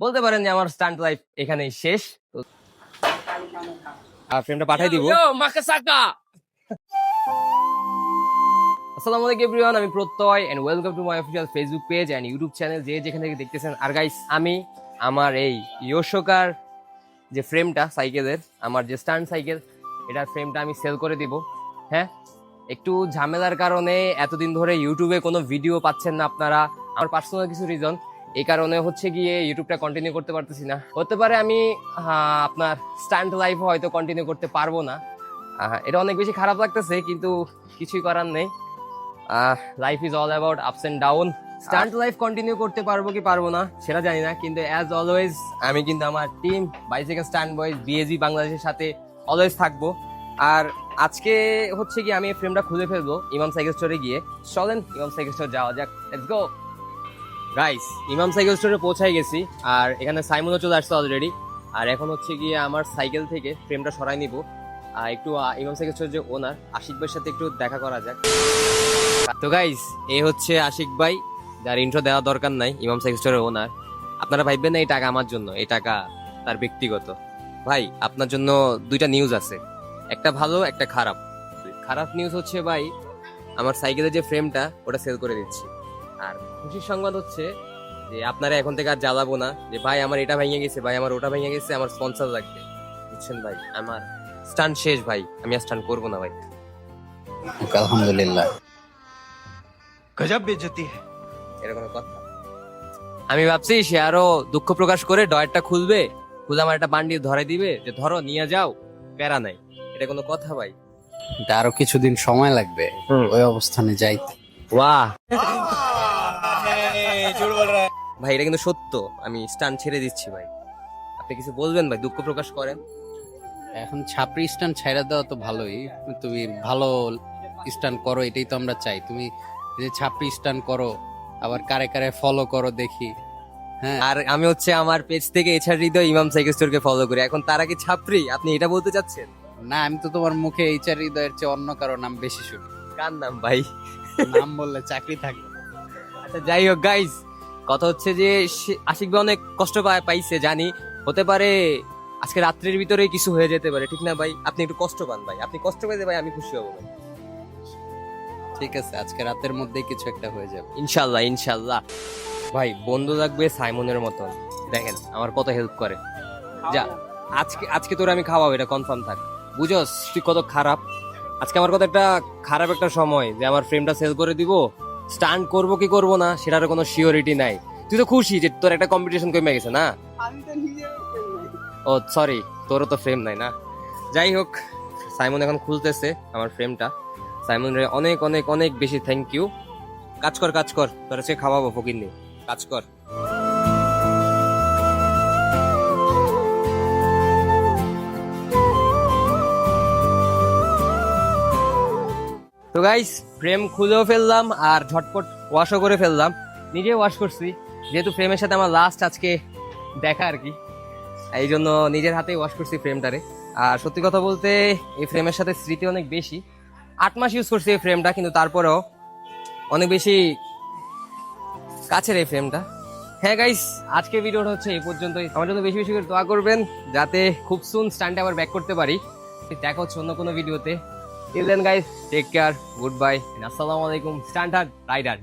বলতে পারেন যে আমার স্টান্ট লাইফ এখানেই শেষ। তো ফ্রেমটা পাঠাই দিব। আসসালামু আলাইকুম এভরিওয়ান, আমি Pratyay and welcome to my official Facebook page and YouTube channel, যে যেখান থেকে দেখতেছেন। আর গাইস, আমি আমার এই ইয়োশোকার যে ফ্রেমটা সাইকেলের, আমার যে স্টান্ট সাইকেল, এটার ফ্রেমটা আমি সেল করে দিব। হ্যাঁ, একটু ঝামেলার কারণে এতদিন ধরে ইউটিউবে কোনো ভিডিও পাচ্ছেন না আপনারা। আমার পার্সোনাল কিছু রিজন, এই কারণে হচ্ছে গিয়ে ইউটিউবটা কন্টিনিউ করতে পারতেছি না। হতে পারে আমি আপনার স্টান্ট লাইফ হয়তো কন্টিনিউ করতে পারবো না। এটা অনেক বেশি খারাপ লাগতেছে, কিন্তু কিছুই করার নেই। Life is all about ups and down. Stunt life continue করতে পারবো কি পারবো না সেটা জানি না, কিন্তু অ্যাজ অলওয়েজ আমি কিন্তু আমার team bicycle stunt boys BAG বাংলাদেশের সাথে অলওয়েজ থাকবো। আর আজকে হচ্ছে কি আমি ফ্রেমটা খুলে ফেলবো ইমাম সাইকেল স্টোরে গিয়ে। চলেন ইমাম সাইকেল স্টোর যাওয়া যাক, লেটস গো গাইস। ইমাম সাইকেল স্টোরে পৌঁছাই গেছি, আর এখানে সাইমনও চলে আসছে অলরেডি। আর এখন হচ্ছে গিয়ে আমার সাইকেল থেকে ফ্রেমটা সরাই নিব। একটু ইমাম সাইকেল স্টোরের যে ওনার আশিক ভাইয়ের সাথে একটু দেখা করা যাক। তো গাইস, এই হচ্ছে আশিক ভাই, যার ইন্ট্রো দেওয়া দরকার নাই, ইমাম সাইকেল স্টোরের ওনার। আপনারা ভাববেন না এই টাকা আমার জন্য, এই টাকা তার ব্যক্তিগত। ভাই, আপনার জন্য দুইটা নিউজ আছে, একটা ভালো একটা খারাপ। খারাপ নিউজ হচ্ছে ভাই, আমার সাইকেলের যে ফ্রেমটা ওটা সেল করে দিচ্ছি। আর খুশির সংবাদ হচ্ছে যে আপনারা এখন থেকে আর জ্বালাবো না যে ভাই আমার এটা ভেঙে গেছে, ভাই আমার ওটা ভেঙে গেছে, আমার স্পন্সর লাগবে। বুঝছেন ভাই, আমার স্টান্ট শেষ ভাই, আমি আর স্টান্ট করবো না ভাই। আলহামদুলিল্লাহ। गजब बेइज्जती है। এরকম কথা। আমি ভাবছি সে আরো দুঃখ প্রকাশ করে ডয়ারটা খুলবে, খুলে আমার একটা বান্ডিল ধরে দিবে যে ধরো নিয়ে যাও, প্যারা নাই। এটা কোনো কথা ভাই? এটা আরো কিছুদিন সময় লাগবে ওই অবস্থানে যাইতে। ওয়াহ ভাই, এটা কিন্তু সত্য। আমি স্টান্ট ছেড়ে দিচ্ছি ভাই। আপনি কিছু বলবেন ভাই, দুঃখ প্রকাশ করেন। এখন ছাপরি স্টান্ট ছাইড়া দেওয়া তো ভালোই, তুমি ভালো স্টান্ট করো, এটাই তো আমরা চাই। তুমি এই যে ছাপরি স্টান্ট করো, আবার কারে কারে ফলো করো দেখি। হ্যাঁ, আর আমি হচ্ছে আমার পেজ থেকে এছাড়া হৃদয় ইমাম সাইকেল স্টোরকে ফলো করি, এখন তারা কি ছাপরি? আপনি এটা বলতে চাচ্ছেন? না, আমি তো তোমার মুখে এইচআর হৃদয়ের চেয়ে অন্য কারো নাম বেশি শুনি। কার নাম ভাই? নাম বললে চাকরি থাকবে না। আচ্ছা যাই হোক গাইজ, কথা হচ্ছে যে আশিক ভাই অনেক কষ্ট পাইছে জানি। হতে পারে আজকে রাত্রির ভিতরে কিছু হয়ে যেতে পারে, ঠিক না ভাই? আপনি একটু কষ্ট পান ভাই, আপনি কষ্ট পেলে ভাই আমি খুশি হবো ভাই। ঠিক আছে, আজকে রাতের মধ্যেই কিছু একটা হয়ে যাবে ইনশাল্লাহ ইনশাল্লাহ। ভাই বন্ধু লাগবে সাইমনের মতন, দেখেন আমার কত হেল্প করে। যা, আজকে আজকে তোর আমি খাওয়াবো, এটা কনফার্ম থাক। বুঝোস তুই কত খারাপ। আজকে আমার কত একটা খারাপ একটা সময় যে আমার ফ্রেমটা সেল করে দিব। স্টান্ট করবো কি করবো না সেটার কোনো শিওরিটি নাই। তুই তো খুশি যে তোর একটা কম্পিটিশন কমে গেছে না? ও সরি, তোরও তো ফ্রেম নাই না। যাই হোক, সাইমন এখন খুলতেছে আমার ফ্রেমটা। সাইমনের অনেক অনেক অনেক বেশি থ্যাংক ইউ। কাজ কর কাজ কর, তোর আজকে খাওয়াবো ফকির নিয়ে, কাজ কর। তো গাইস, ফ্রেম খুলেও ফেললাম আর ঝটপট ওয়াশও করে ফেললাম। নিজে ওয়াশ করছি, যেহেতু ফ্রেমের সাথে আমার লাস্ট আজকে দেখা আর কি, এই জন্য নিজের হাতেই ওয়াশ করছি ফ্রেমটারে। আর সত্যি কথা বলতে এই ফ্রেমের সাথে স্মৃতি অনেক বেশি। 8 মাস ইউজ করছি এই ফ্রেমটা, কিন্তু তারপরেও অনেক বেশি কাছের এই ফ্রেমটা। হ্যাঁ গাইস, আজকে ভিডিওটা হচ্ছে এই পর্যন্তই। আমার জন্য বেশি বেশি করে দোয়া করবেন যাতে খুব সুন স্টান্টে আবার ব্যাক করতে পারি। দেখা হচ্ছে অন্য কোনো ভিডিওতে। Till then guys, take care, good bye, আসসালামু আলাইকুম, স্টান্ট রাইডার।